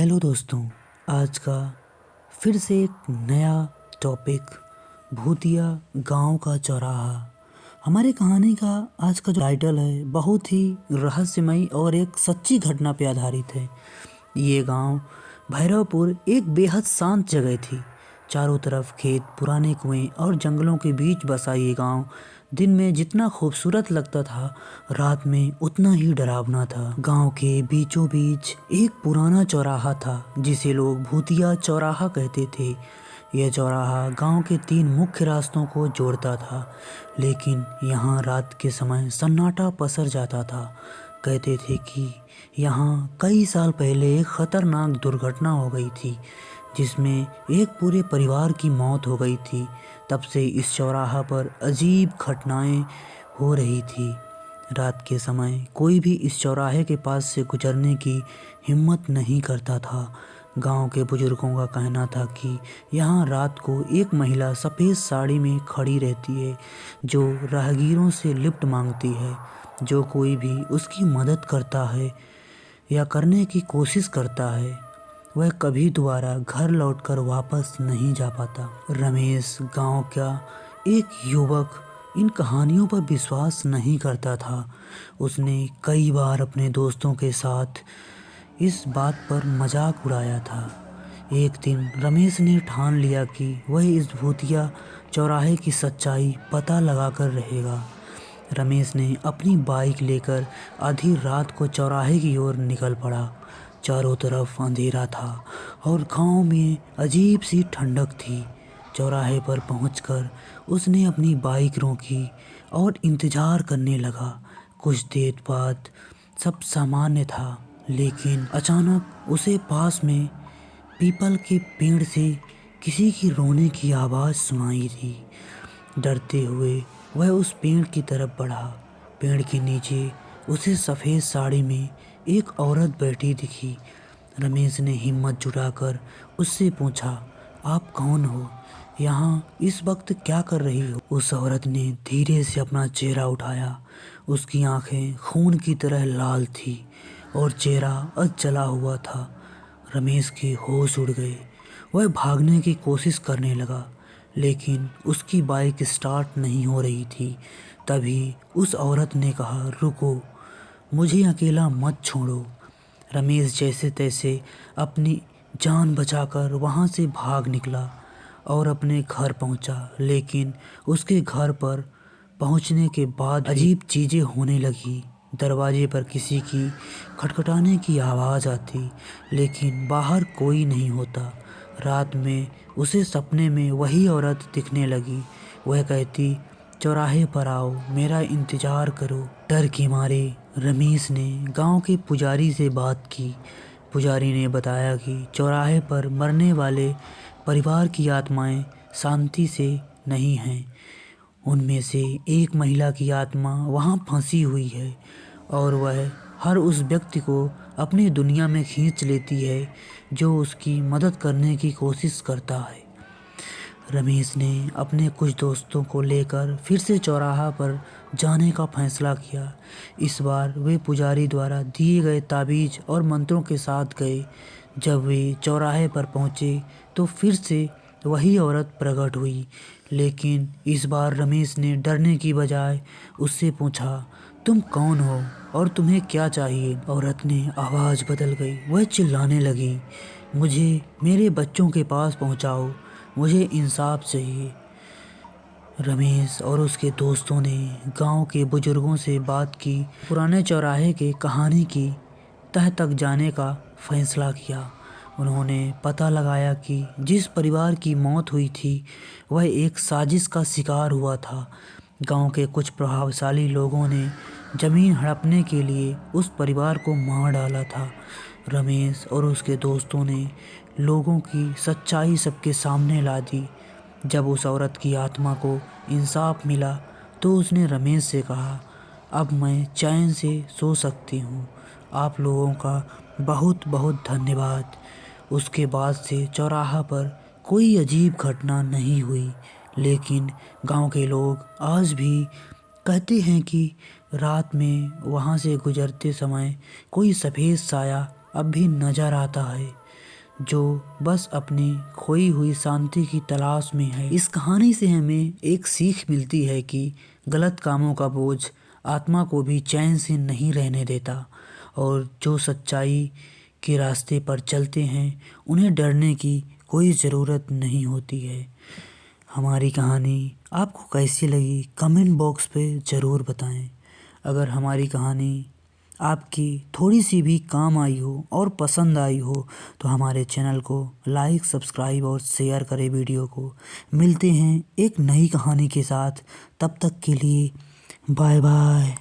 Hello दोस्तों, आज का फिर से एक नया टॉपिक भूतिया गांव का चौराहा। हमारी कहानी का आज का जो टाइटल है बहुत ही रहस्यमयी और एक सच्ची घटना पे आधारित है। ये गांव भैरवपुर एक बेहद शांत जगह थी। चारों तरफ खेत, पुराने कुएं और जंगलों के बीच बसा ये गांव दिन में जितना खूबसूरत लगता था, रात में उतना ही डरावना था। गांव के बीचों बीच एक पुराना चौराहा था जिसे लोग भूतिया चौराहा कहते थे। यह चौराहा गांव के 3 मुख्य रास्तों को जोड़ता था, लेकिन यहाँ रात के समय सन्नाटा पसर जाता था। कहते थे कि यहाँ कई साल पहले एक खतरनाक दुर्घटना हो गई थी जिसमें एक पूरे परिवार की मौत हो गई थी। तब से इस चौराहा पर अजीब घटनाएं हो रही थी। रात के समय कोई भी इस चौराहे के पास से गुजरने की हिम्मत नहीं करता था। गांव के बुजुर्गों का कहना था कि यहाँ रात को एक महिला सफ़ेद साड़ी में खड़ी रहती है, जो राहगीरों से लिफ्ट मांगती है। जो कोई भी उसकी मदद करता है या करने की कोशिश करता है, वह कभी दोबारा घर लौटकर वापस नहीं जा पाता। रमेश गांव का एक युवक इन कहानियों पर विश्वास नहीं करता था। उसने कई बार अपने दोस्तों के साथ इस बात पर मजाक उड़ाया था। एक दिन रमेश ने ठान लिया कि वह इस भूतिया चौराहे की सच्चाई पता लगाकर रहेगा। रमेश ने अपनी बाइक लेकर आधी रात को चौराहे की ओर निकल पड़ा। चारों तरफ अंधेरा था और गांव में अजीब सी ठंडक थी। चौराहे पर पहुंचकर उसने अपनी बाइक रोकी और इंतज़ार करने लगा। कुछ देर बाद सब सामान्य था, लेकिन अचानक उसे पास में पीपल के पेड़ से किसी की रोने की आवाज़ सुनाई दी। डरते हुए वह उस पेड़ की तरफ बढ़ा। पेड़ के नीचे उसे सफ़ेद साड़ी में एक औरत बैठी दिखी। रमेश ने हिम्मत जुटाकर उससे पूछा, आप कौन हो? यहाँ इस वक्त क्या कर रही हो? उस औरत ने धीरे से अपना चेहरा उठाया। उसकी आंखें खून की तरह लाल थी और चेहरा जला हुआ था। रमेश के होश उड़ गए। वह भागने की कोशिश करने लगा, लेकिन उसकी बाइक स्टार्ट नहीं हो रही थी। तभी उस औरत ने कहा, रुको, मुझे अकेला मत छोड़ो। रमेश जैसे तैसे अपनी जान बचाकर वहाँ से भाग निकला और अपने घर पहुँचा। लेकिन उसके घर पर पहुँचने के बाद अजीब चीज़ें होने लगी। दरवाजे पर किसी की खटखटाने की आवाज़ आती, लेकिन बाहर कोई नहीं होता। रात में उसे सपने में वही औरत दिखने लगी। वह कहती, चौराहे पर आओ, मेरा इंतज़ार करो। डर के मारे रमेश ने गांव के पुजारी से बात की। पुजारी ने बताया कि चौराहे पर मरने वाले परिवार की आत्माएं शांति से नहीं हैं। उनमें से एक महिला की आत्मा वहां फंसी हुई है और वह हर उस व्यक्ति को अपनी दुनिया में खींच लेती है जो उसकी मदद करने की कोशिश करता है। रमेश ने अपने कुछ दोस्तों को लेकर फिर से चौराहा पर जाने का फैसला किया। इस बार वे पुजारी द्वारा दिए गए ताबीज़ और मंत्रों के साथ गए। जब वे चौराहे पर पहुँचे तो फिर से वही औरत प्रकट हुई, लेकिन इस बार रमेश ने डरने की बजाय उससे पूछा, तुम कौन हो और तुम्हें क्या चाहिए? औरत ने आवाज़ बदल गई। वह चिल्लाने लगी, मुझे मेरे बच्चों के पास पहुँचाओ, मुझे इंसाफ चाहिए। रमेश और उसके दोस्तों ने गांव के बुजुर्गों से बात की, पुराने चौराहे के कहानी की तह तक जाने का फैसला किया। उन्होंने पता लगाया कि जिस परिवार की मौत हुई थी वह एक साजिश का शिकार हुआ था। गांव के कुछ प्रभावशाली लोगों ने ज़मीन हड़पने के लिए उस परिवार को मार डाला था। रमेश और उसके दोस्तों ने लोगों की सच्चाई सबके सामने ला दी। जब उस औरत की आत्मा को इंसाफ मिला तो उसने रमेश से कहा, अब मैं चैन से सो सकती हूँ। आप लोगों का बहुत बहुत धन्यवाद। उसके बाद से चौराहा पर कोई अजीब घटना नहीं हुई, लेकिन गांव के लोग आज भी कहते हैं कि रात में वहां से गुजरते समय कोई सफ़ेद साया अब भी नज़र आता है। जो बस अपनी खोई हुई शांति की तलाश में है। इस कहानी से हमें एक सीख मिलती है कि गलत कामों का बोझ आत्मा को भी चैन से नहीं रहने देता और जो सच्चाई के रास्ते पर चलते हैं उन्हें डरने की कोई ज़रूरत नहीं होती है। हमारी कहानी आपको कैसी लगी कमेंट बॉक्स पे ज़रूर बताएं। अगर हमारी कहानी आपकी थोड़ी सी भी काम आई हो और पसंद आई हो तो हमारे चैनल को लाइक, सब्सक्राइब और शेयर करें वीडियो को। मिलते हैं एक नई कहानी के साथ, तब तक के लिए बाय बाय।